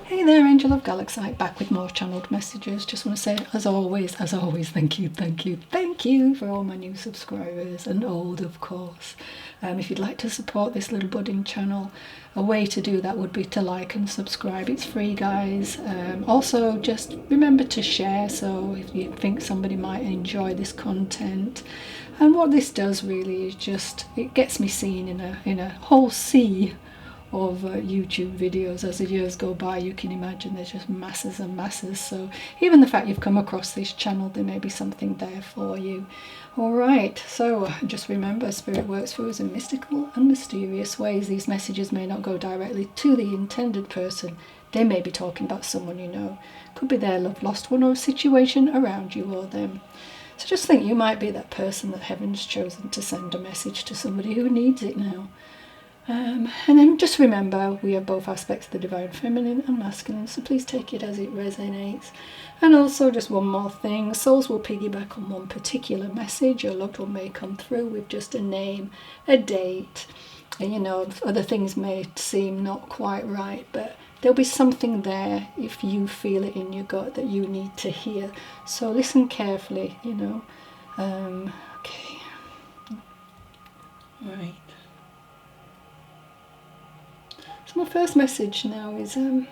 Hey there, Angel of Galaxite, back with more channeled messages. Just want to say, as always, thank you for all my new subscribers and old, of course. If you'd like to support this little budding channel, a way to do that would be to like and subscribe. It's free, guys. Also, just remember to share, so if you think somebody might enjoy this content. And what this does really is just, it gets me seen in a whole sea of YouTube videos. As the years go by, you can imagine there's just masses and masses, so even the fact you've come across this channel, there may be something there for you. Alright, so just remember, Spirit works through us in mystical and mysterious ways. These messages may not go directly to the intended person. They may be talking about someone you know. Could be their love lost one, or a situation around you or them. So just think you might be that person that heaven's chosen to send a message to somebody who needs it now. And then just remember, we have both aspects of the divine feminine and masculine, so please take it as it resonates. And also, just one more thing, souls will piggyback on one particular message. Your loved one may come through with just a name, a date, and you know, other things may seem not quite right, but there'll be something there if you feel it in your gut that you need to hear. So listen carefully, you know. Okay. Right. So my first message now is, I'm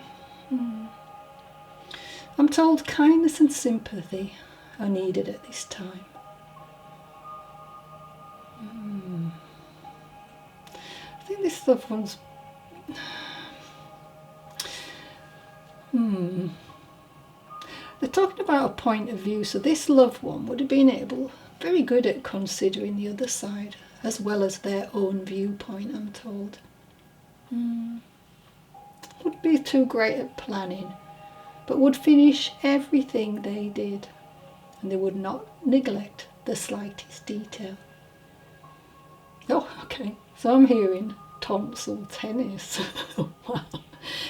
told kindness and sympathy are needed at this time. I think this loved one's... They're talking about a point of view, so this loved one would have been very good at considering the other side, as well as their own viewpoint, I'm told. Would be too great at planning, but would finish everything they did, and they would not neglect the slightest detail. Oh, okay, so I'm hearing tonsil tennis. Wow.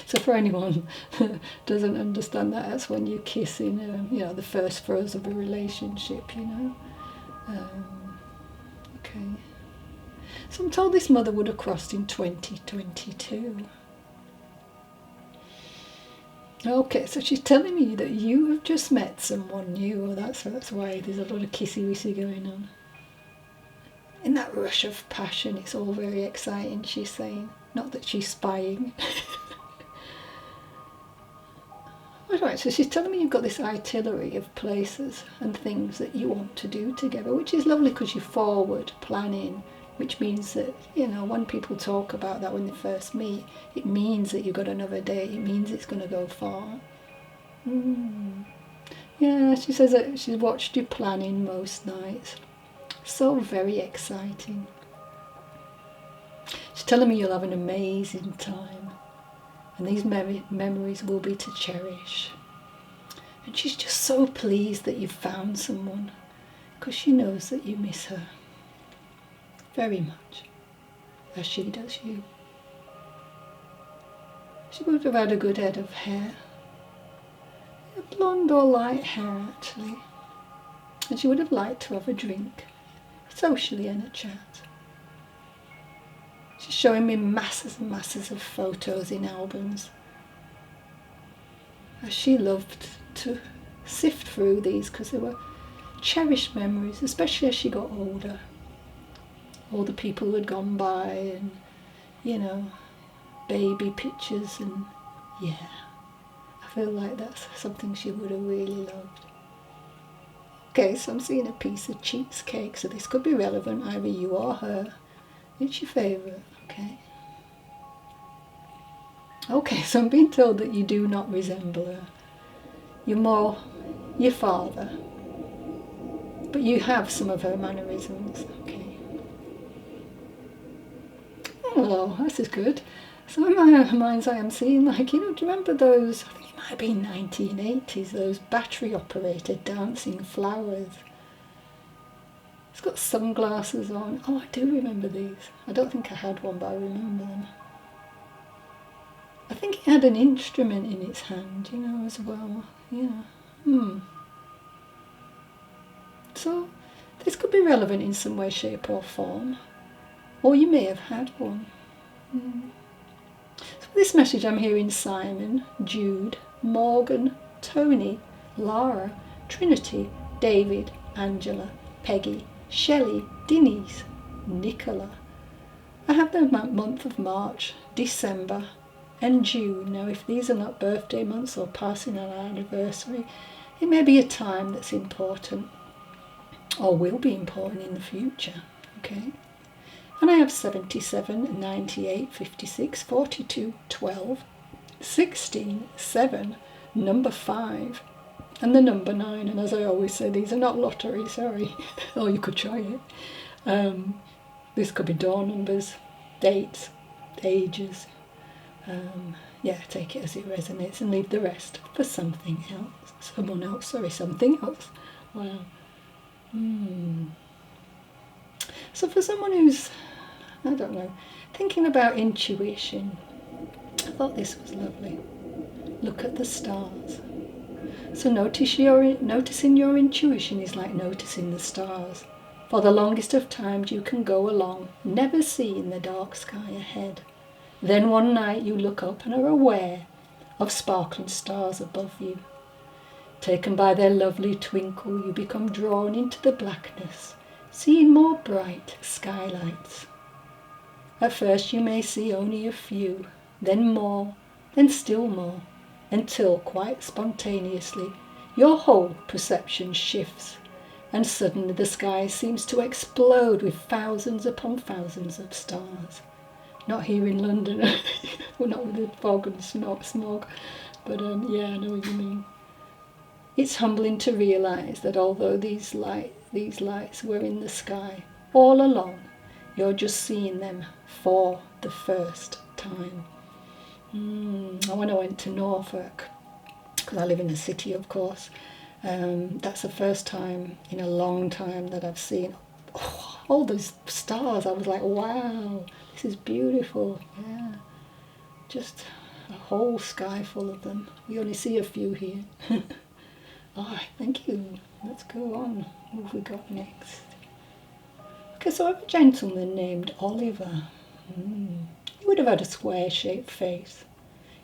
So for anyone who doesn't understand that, that's when you kiss in, you know, the first throes of a relationship, you know. Okay. So I'm told this mother would have crossed in 2022. Okay, so she's telling me that you have just met someone new, or that's why there's a lot of kissy-wissy going on. In that rush of passion, it's all very exciting, she's saying. Not that she's spying. Alright, so she's telling me you've got this itinerary of places and things that you want to do together, which is lovely because you're forward planning, which means that, you know, when people talk about that when they first meet, it means that you've got another date, it means it's going to go far. Yeah, she says that she's watched you planning most nights. So very exciting. She's telling me you'll have an amazing time, and these memories will be to cherish. And she's just so pleased that you've found someone, because she knows that you miss her very much, as she does you. She would have had a good head of hair, a blonde or light hair actually, and she would have liked to have a drink, socially, and a chat. She's showing me masses and masses of photos in albums, as she loved to sift through these because they were cherished memories, especially as she got older. All the people who had gone by, and, you know, baby pictures, and yeah, I feel like that's something she would have really loved. Okay, so I'm seeing a piece of cheesecake, so this could be relevant, either you or her. It's your favourite, okay? Okay, so I'm being told that you do not resemble her. You're more your father, but you have some of her mannerisms, okay? Oh, this is good. So in my mind's eye, I'm seeing, like, you know, do you remember those, I think it might have been 1980s, those battery-operated dancing flowers? It's got sunglasses on. Oh, I do remember these. I don't think I had one, but I remember them. I think it had an instrument in its hand, you know, as well. Yeah. So this could be relevant in some way, shape or form. Or you may have had one. So This message I'm hearing Simon, Jude, Morgan, Tony, Lara, Trinity, David, Angela, Peggy, Shelley, Denise, Nicola. I have the month of March, December and June. Now if these are not birthday months or passing an anniversary, it may be a time that's important or will be important in the future. Okay. And I have 77, 98, 56, 42, 12, 16, 7, number 5, and the number 9. And as I always say, these are not lottery, sorry. Or you could try it. This could be door numbers, dates, ages. Yeah, take it as it resonates and leave the rest for something else. Something else. Wow. So for someone who's, I don't know, thinking about intuition, I thought this was lovely. Look at the stars. So noticing your intuition is like noticing the stars. For the longest of times you can go along, never seeing the dark sky ahead. Then one night you look up and are aware of sparkling stars above you. Taken by their lovely twinkle, you become drawn into the blackness, seeing more bright skylights. At first you may see only a few, then more, then still more, until quite spontaneously your whole perception shifts, and suddenly the sky seems to explode with thousands upon thousands of stars. Not here in London, well, not with the fog and smog, but yeah, I know what you mean. It's humbling to realise that although these lights were in the sky all along, you're just seeing them for the first time. And when I went to Norfolk, because I live in the city, of course, that's the first time in a long time that I've seen all those stars. I was like, wow, this is beautiful. Yeah, just a whole sky full of them. We only see a few here. Oh, thank you. Let's go on. What have we got next? Okay, so I have a gentleman named Oliver. He would have had a square-shaped face.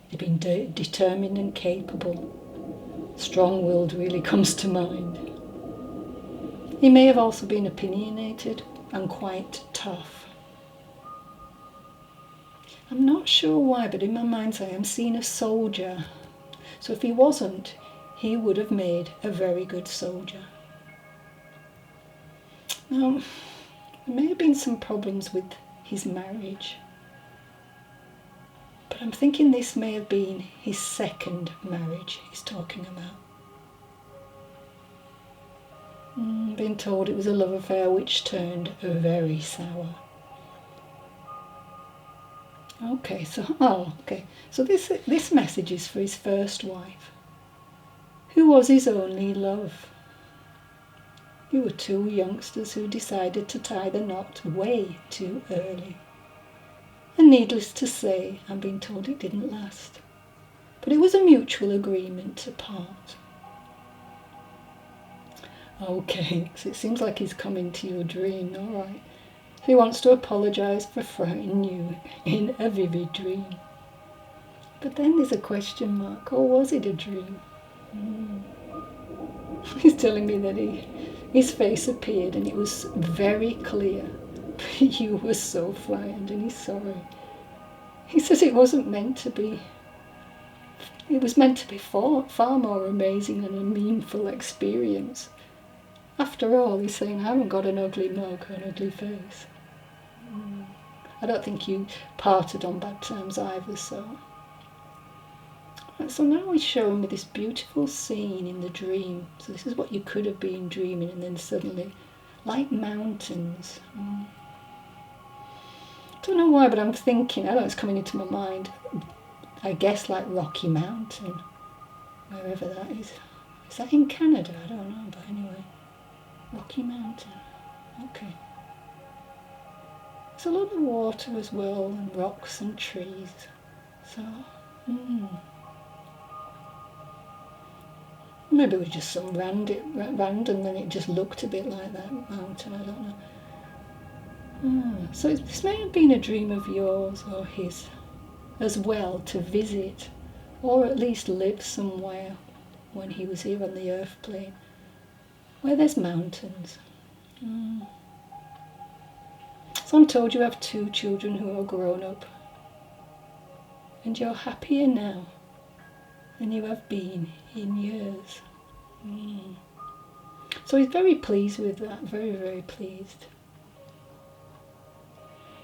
He'd been determined and capable. Strong-willed really comes to mind. He may have also been opinionated and quite tough. I'm not sure why, but in my mind's eye I'm seeing a soldier. So if he wasn't, he would have made a very good soldier. Now, there may have been some problems with his marriage, but I'm thinking this may have been his second marriage he's talking about. Being told it was a love affair which turned very sour. Okay, so this message is for his first wife, who was his only love. You were two youngsters who decided to tie the knot way too early. And needless to say, I'm being told it didn't last. But it was a mutual agreement to part. Okay, so it seems like he's come into your dream, alright. He wants to apologise for frightening you in a vivid dream. But then there's a question mark, or was it a dream? He's telling me that his face appeared and it was very clear. You were so frightened and he's sorry. He says it wasn't meant to be. It was meant to be far more amazing and a meaningful experience. After all, he's saying, I haven't got an ugly mug or an ugly face. I don't think you parted on bad terms either, so... So now he's showing me this beautiful scene in the dream. So this is what you could have been dreaming, and then suddenly, like mountains. I don't know why, but I'm thinking, I don't know, it's coming into my mind, I guess like Rocky Mountain, wherever that is. Is that in Canada? I don't know, but anyway. Rocky Mountain. Okay. There's a lot of water as well, and rocks and trees. So, maybe it was just some random, and it just looked a bit like that mountain, I don't know. So this may have been a dream of yours or his. as well to visit, or at least live somewhere when he was here on the earth plane, where there's mountains. So I'm told you have 2 children who are grown up, and you're happier now than you have been in years. So he's very pleased with that, very, very pleased.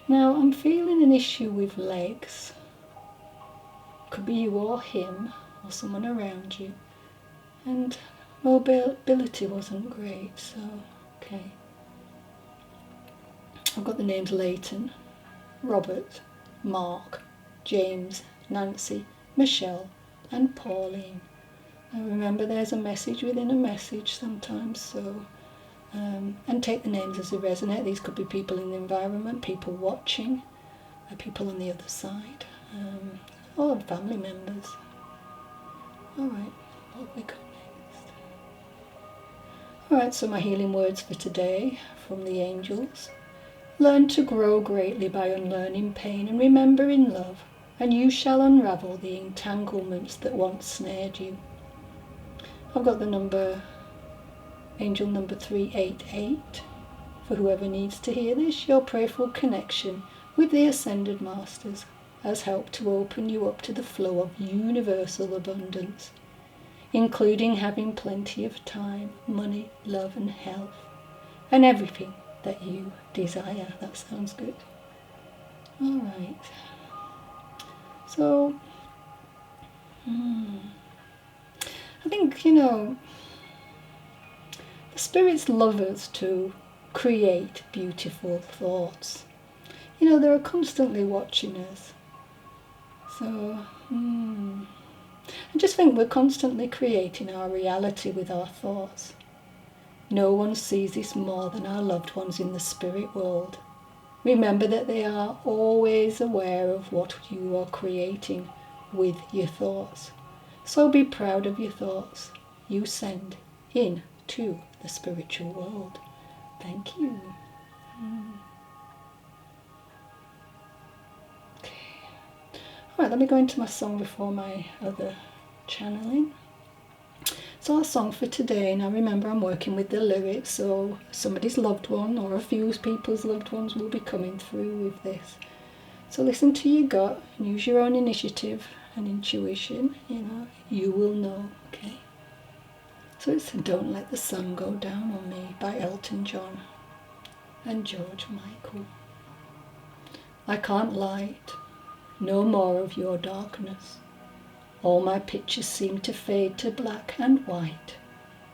Now I'm feeling an issue with legs. Could be you or him, or someone around you. And mobility wasn't great, so okay. I've got the names Leighton, Robert, Mark, James, Nancy, Michelle and Pauline. And remember, there's a message within a message sometimes, so and take the names as they resonate. These could be people in the environment, people watching, people on the other side, or family members. Alright, what have we got next? Alright, so my healing words for today from the angels. Learn to grow greatly by unlearning pain and remembering love, and you shall unravel the entanglements that once snared you. I've got the angel number 388. For whoever needs to hear this, your prayerful connection with the Ascended Masters has helped to open you up to the flow of universal abundance, including having plenty of time, money, love and health, and everything that you desire. That sounds good. Alright. So, I think, the spirits love us to create beautiful thoughts. They're constantly watching us. So, I just think we're constantly creating our reality with our thoughts. No one sees this more than our loved ones in the spirit world. Remember that they are always aware of what you are creating with your thoughts. So be proud of your thoughts you send into the spiritual world. Thank you. Okay. Alright, let me go into my song before my other channeling. So our song for today, now remember I'm working with the lyrics, so somebody's loved one or a few people's loved ones will be coming through with this. So listen to your gut and use your own initiative and intuition, you will know, okay? So it's Don't Let the Sun Go Down on Me by Elton John and George Michael. I can't light no more of your darkness. All my pictures seem to fade to black and white.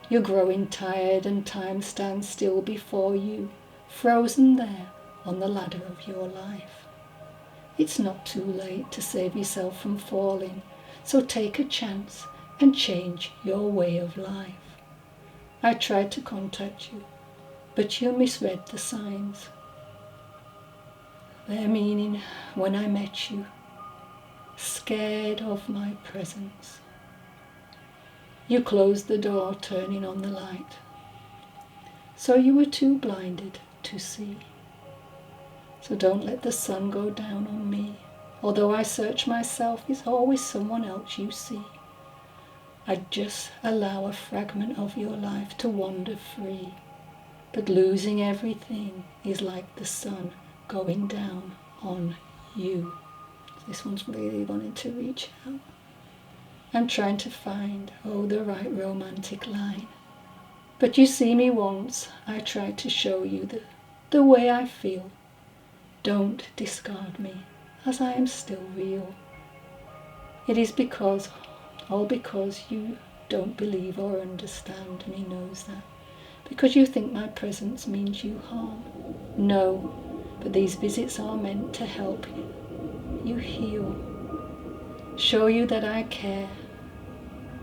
You're growing tired and time stands still before you, frozen there on the ladder of your life. It's not too late to save yourself from falling, so take a chance and change your way of life. I tried to contact you, but you misread the signs. Their meaning when I met you, scared of my presence. You closed the door, turning on the light, so you were too blinded to see. So don't let the sun go down on me. Although I search myself, it's always someone else you see. I just allow a fragment of your life to wander free, but losing everything is like the sun going down on you. This one's really wanting to reach out. I'm trying to find, the right romantic line. But you see me once, I tried to show you the way I feel. Don't discard me, as I am still real. It is because you don't believe or understand, and he knows that. Because you think my presence means you harm. No, but these visits are meant to help you heal, show you that I care,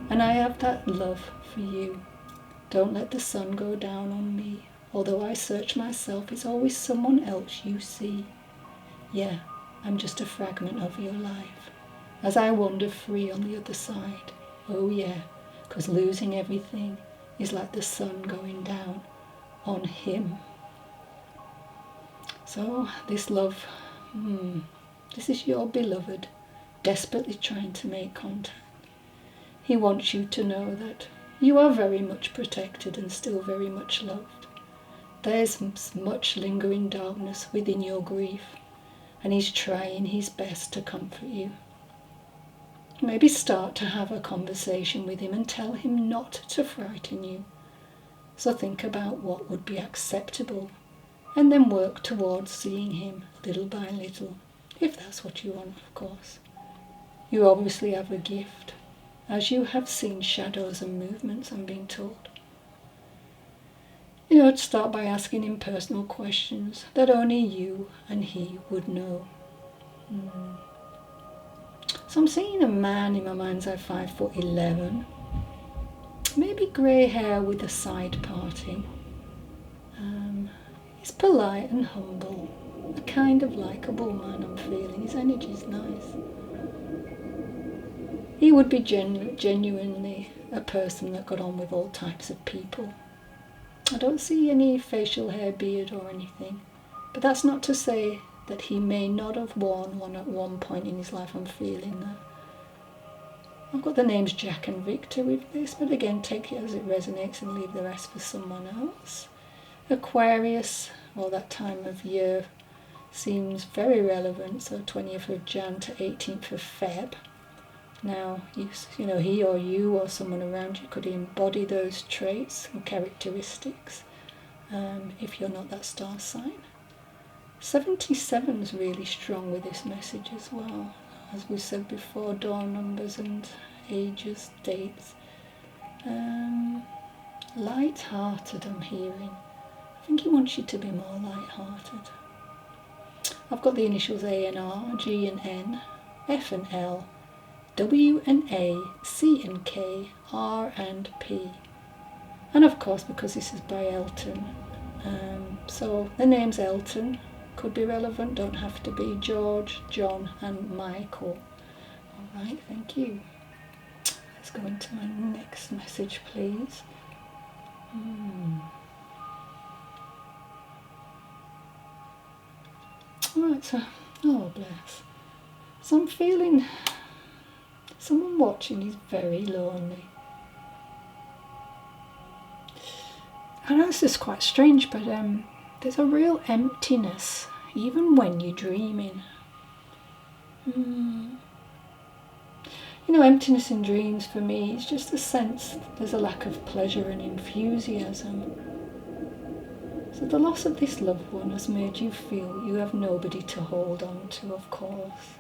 and I have that love for you. Don't let the sun go down on me. Although I search myself, it's always someone else you see. Yeah, I'm just a fragment of your life, as I wander free on the other side. Oh yeah, 'cause losing everything is like the sun going down on him. So this love, this is your beloved desperately trying to make contact. He wants you to know that you are very much protected and still very much loved. There's much lingering darkness within your grief, and he's trying his best to comfort you. Maybe start to have a conversation with him and tell him not to frighten you. So think about what would be acceptable, and then work towards seeing him little by little, if that's what you want, of course. You obviously have a gift, as you have seen shadows and movements, I'm being told. Start by asking him personal questions that only you and he would know. So I'm seeing a man in my mind's eye, 5'11", maybe grey hair with a side parting. He's polite and humble, a kind of likeable man I'm feeling. His energy's nice. He would be genuinely a person that got on with all types of people. I don't see any facial hair, beard or anything, but that's not to say that he may not have worn one at one point in his life. I'm feeling that. I've got the names Jack and Victor with this, but again, take it as it resonates and leave the rest for someone else. Aquarius, that time of year seems very relevant, so 20th of Jan to 18th of Feb. Now, he or you or someone around you could embody those traits and characteristics if you're not that star sign. 77's really strong with this message as well. As we said before, door numbers and ages, dates. Light-hearted, I'm hearing. I think he wants you to be more light-hearted. I've got the initials A and R, G and N, F and L, W and A, C and K, R and P. And of course, because this is by Elton, so the name's Elton could be relevant, don't have to be. George, John and Michael. Alright, thank you. Let's go into my next message, please. Alright, so, oh bless. So I'm feeling someone watching is very lonely. I know this is quite strange, but there's a real emptiness, even when you're dreaming. Emptiness in dreams for me is just a sense there's a lack of pleasure and enthusiasm. So the loss of this loved one has made you feel you have nobody to hold on to, of course.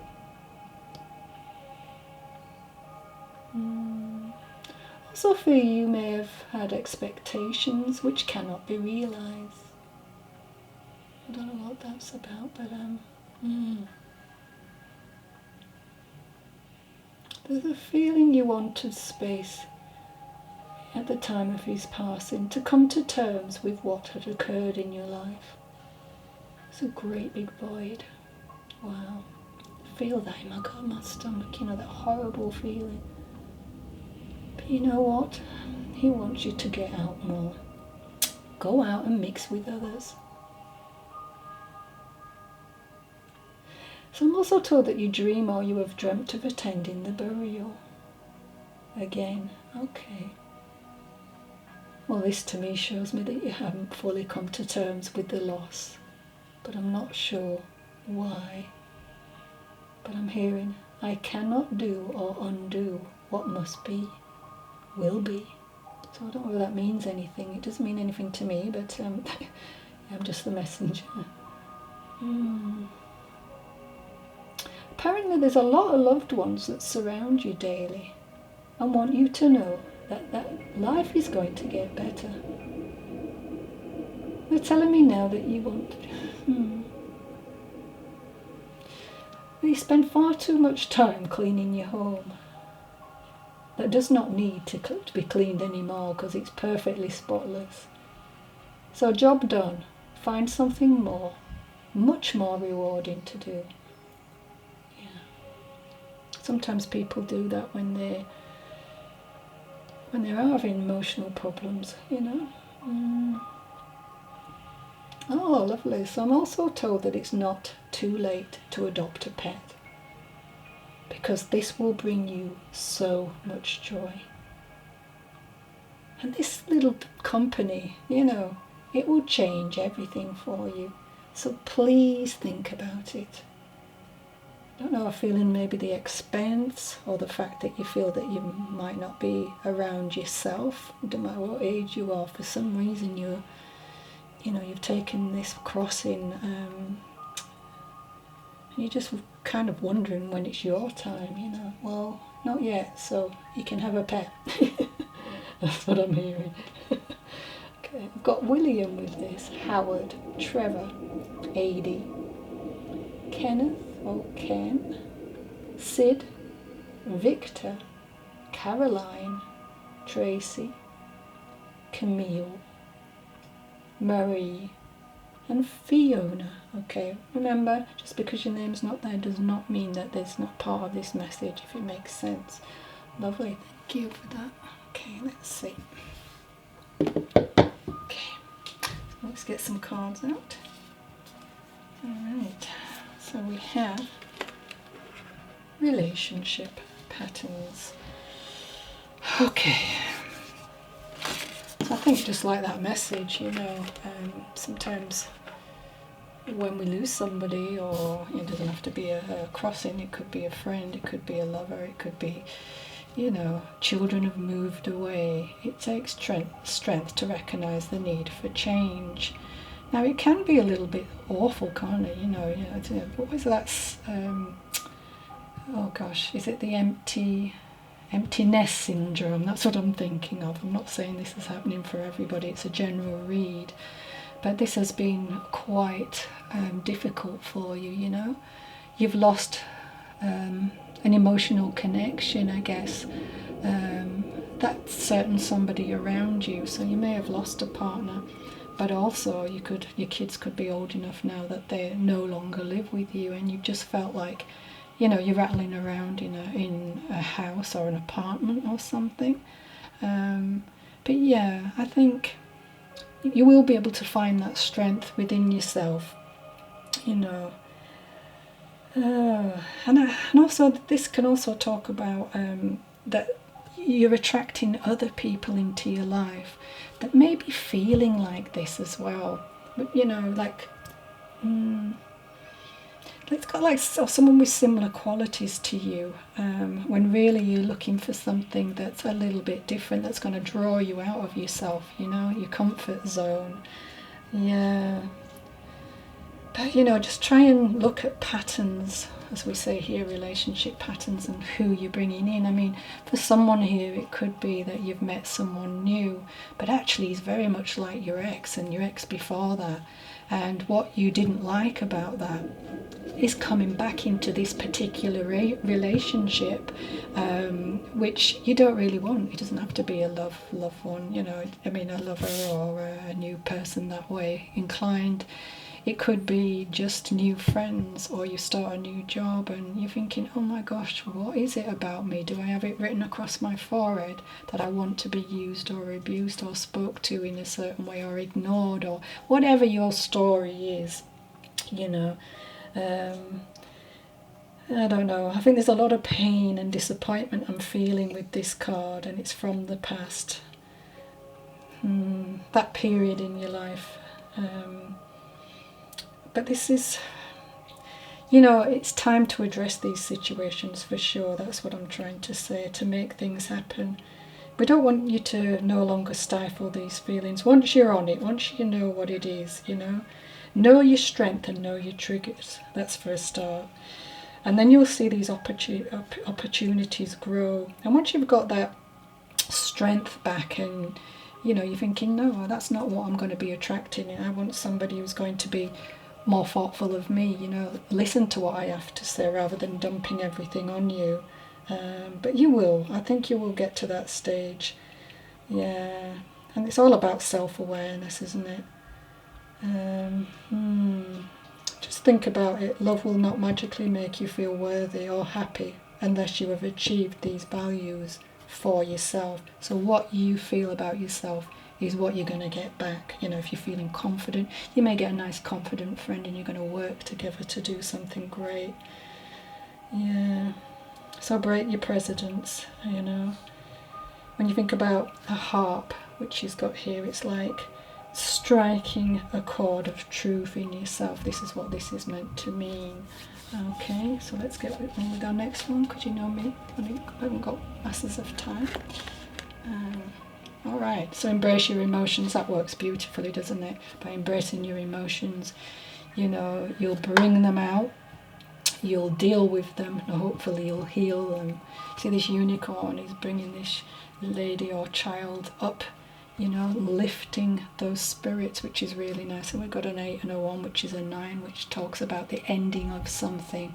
Also for you may have had expectations which cannot be realised. I don't know what that's about, but there's a feeling you wanted space at the time of his passing to come to terms with what had occurred in your life. It's a great big void. Wow. I feel that in my stomach, that horrible feeling. But you know what? He wants you to get out more. Go out and mix with others. So I'm also told that you dream or you have dreamt of attending the burial. Again, okay. Well, this to me shows me that you haven't fully come to terms with the loss, but I'm not sure why. But I'm hearing, I cannot do or undo what must be, will be. So I don't know if that means anything. It doesn't mean anything to me, but I'm just the messenger. Apparently there's a lot of loved ones that surround you daily and want you to know that life is going to get better. They're telling me now that you want... You spend far too much time cleaning your home. That does not need to be cleaned anymore because it's perfectly spotless. So job done. Find something more, much more rewarding to do. Sometimes people do that when they're having emotional problems, Oh, lovely. So I'm also told that it's not too late to adopt a pet. because this will bring you so much joy. And this little company, it will change everything for you. So please think about it. I don't know, I'm feeling maybe the expense, or the fact that you feel that you might not be around yourself, no matter what age you are. For some reason you've taken this crossing, and you're just kind of wondering when it's your time, Well, not yet, so you can have a pet. That's what I'm hearing. Okay, I've got William with this, Howard, Trevor, Adi, Kenneth or Ken, Sid, Victor, Caroline, Tracy, Camille, Marie, and Fiona. Okay, remember, just because your name's not there does not mean that there's not part of this message, if it makes sense. Lovely, thank you for that. Okay, let's see. Okay, let's get some cards out. Alright, so we have relationship patterns. Okay, so I think just like that message, sometimes when we lose somebody, or it doesn't have to be a crossing, it could be a friend, it could be a lover, it could be, children have moved away. It takes strength to recognize the need for change. Now it can be a little bit awful, can't it? What was that? Oh gosh, is it the emptiness syndrome? That's what I'm thinking of. I'm not saying this is happening for everybody. It's a general read, but this has been quite difficult for you. You've lost an emotional connection, I guess. That's certain somebody around you. So you may have lost a partner, but also your kids could be old enough now that they no longer live with you, and you've just felt like, you're rattling around in a house or an apartment or something. But yeah, I think you will be able to find that strength within yourself, And also this can also talk about that you're attracting other people into your life that may be feeling like this as well. But it's got like someone with similar qualities to you, when really you're looking for something that's a little bit different, that's going to draw you out of yourself, your comfort zone. Yeah. But just try and look at patterns, as we say here, relationship patterns, and who you're bringing in. I mean, for someone here, it could be that you've met someone new, but actually he's very much like your ex and your ex before that. And what you didn't like about that is coming back into this particular relationship, which you don't really want. It doesn't have to be a loved one, a lover or a new person that way inclined. It could be just new friends, or you start a new job and you're thinking, oh my gosh, what is it about me? Do I have it written across my forehead that I want to be used or abused or spoke to in a certain way or ignored, or whatever your story is, I don't know. I think there's a lot of pain and disappointment I'm feeling with this card, and it's from the past. That period in your life. But this is, it's time to address these situations for sure. That's what I'm trying to say, to make things happen. We don't want you to no longer stifle these feelings. Once you're on it, once you know what it is, know your strength and know your triggers. That's for a start. And then you'll see these opportunities grow. And once you've got that strength back, and you're thinking, no, that's not what I'm going to be attracting. I want somebody who's going to be more thoughtful of me, listen to what I have to say rather than dumping everything on you. But I think you will get to that stage. Yeah, and it's all about self-awareness, isn't it? Just think about it. Love will not magically make you feel worthy or happy unless you have achieved these values for yourself. So what you feel about yourself is what you're going to get back. If you're feeling confident, you may get a nice confident friend and you're going to work together to do something great. Yeah. So break your precedents, you know. When you think about a harp, which she's got here, it's like striking a chord of truth in yourself. This is what this is meant to mean. Okay, so let's get on with our next one, because you know me, I haven't got masses of time. Alright, so embrace your emotions. That works beautifully, doesn't it? By embracing your emotions, you know, you'll bring them out, you'll deal with them, and hopefully you'll heal them. See, this unicorn is bringing this lady or child up, you know, lifting those spirits, which is really nice. And we've got an 8 and a 1, which is a 9, which talks about the ending of something.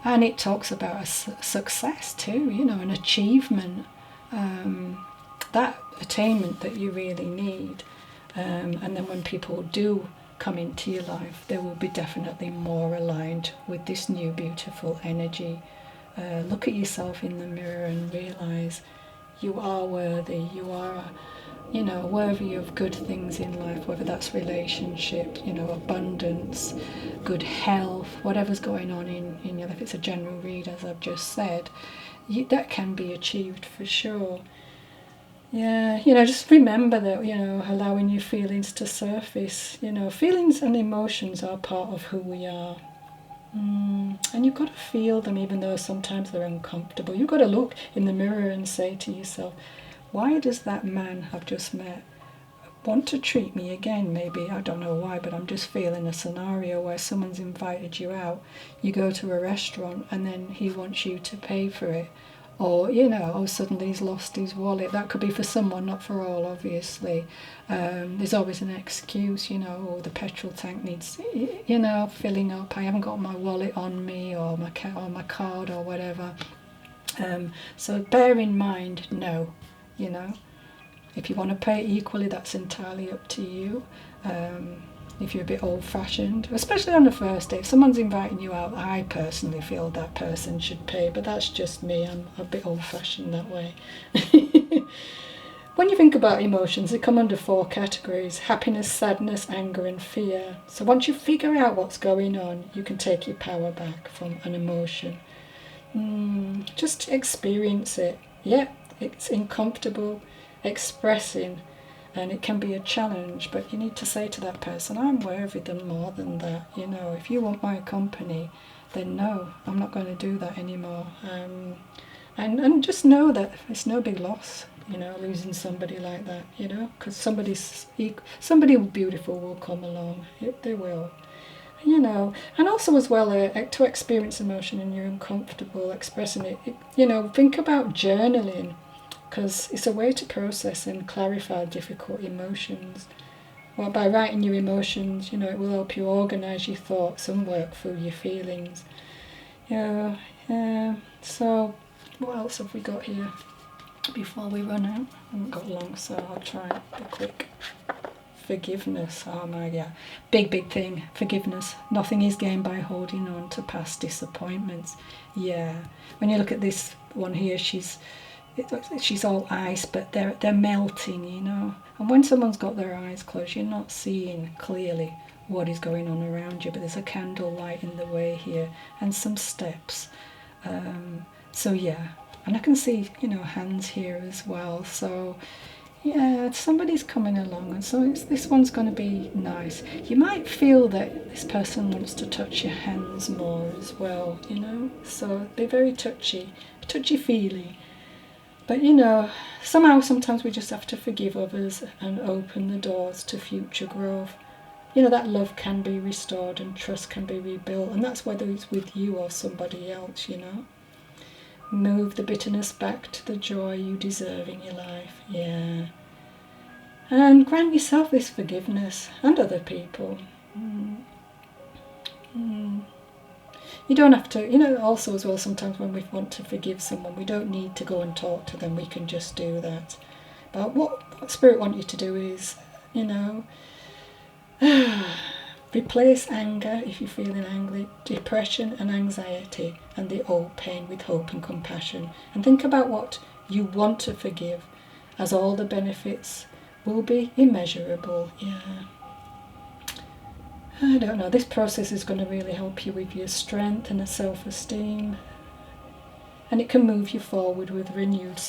And it talks about a success too, you know, an achievement, that attainment that you really need. And then when people do come into your life, they will be definitely more aligned with this new beautiful energy. Look at yourself in the mirror and realise you are worthy, you are, you know, worthy of good things in life, whether that's relationship, you know, abundance, good health, whatever's going on in your life. It's a general read, as I've just said. That can be achieved for sure. Yeah, you know, just remember that, you know, allowing your feelings to surface, you know, feelings and emotions are part of who we are. And you've got to feel them, even though sometimes they're uncomfortable. You've got to look in the mirror and say to yourself, why does that man I've just met want to treat me again? Maybe, I don't know why, but I'm just feeling a scenario where someone's invited you out. You go to a restaurant and then he wants you to pay for it. Or, you know, oh, suddenly he's lost his wallet. That could be for someone, not for all, obviously. There's always an excuse, you know, the petrol tank needs, you know, filling up. I haven't got my wallet on me, or my card or whatever. So bear in mind, no, you know. If you want to pay equally, that's entirely up to you. If you're a bit old-fashioned, especially on the first date, if someone's inviting you out, I personally feel that person should pay, but that's just me. I'm a bit old-fashioned that way. When you think about emotions, they come under 4 categories: happiness, sadness, anger and fear. So once you figure out what's going on, you can take your power back from an emotion. Just experience it. Yeah, it's uncomfortable expressing, and it can be a challenge, but you need to say to that person, I'm worthy of more than that. You know, if you want my company, then no, I'm not going to do that anymore. And just know that it's no big loss, you know, losing somebody like that, you know, because somebody beautiful will come along. They will. You know, and also as well, to experience emotion and you're uncomfortable expressing it, you know, think about journaling, because it's a way to process and clarify difficult emotions. Well, by writing your emotions, you know, it will help you organise your thoughts and work through your feelings. Yeah. So, what else have we got here before we run out? I haven't got long, so I'll try to be quick. Forgiveness. Oh my God. Big thing. Forgiveness. Nothing is gained by holding on to past disappointments. Yeah. When you look at this one here, she's all ice, but they're melting, you know. And when someone's got their eyes closed, you're not seeing clearly what is going on around you, but there's a candle light in the way here and some steps. So yeah, and I can see, you know, hands here as well. So yeah, somebody's coming along, and so this one's going to be nice. You might feel that this person wants to touch your hands more as well, you know. So be very touchy-feely. But, you know, sometimes we just have to forgive others and open the doors to future growth. You know, that love can be restored and trust can be rebuilt, and that's whether it's with you or somebody else, you know. Move the bitterness back to the joy you deserve in your life, yeah. And grant yourself this forgiveness and other people. You don't have to, you know, also as well, sometimes when we want to forgive someone, we don't need to go and talk to them, we can just do that. But what Spirit want you to do is, you know, replace anger if you're feeling angry, depression and anxiety and the old pain with hope and compassion. And think about what you want to forgive, as all the benefits will be immeasurable, yeah. I don't know, this process is going to really help you with your strength and self-esteem. and it can move you forward with renewed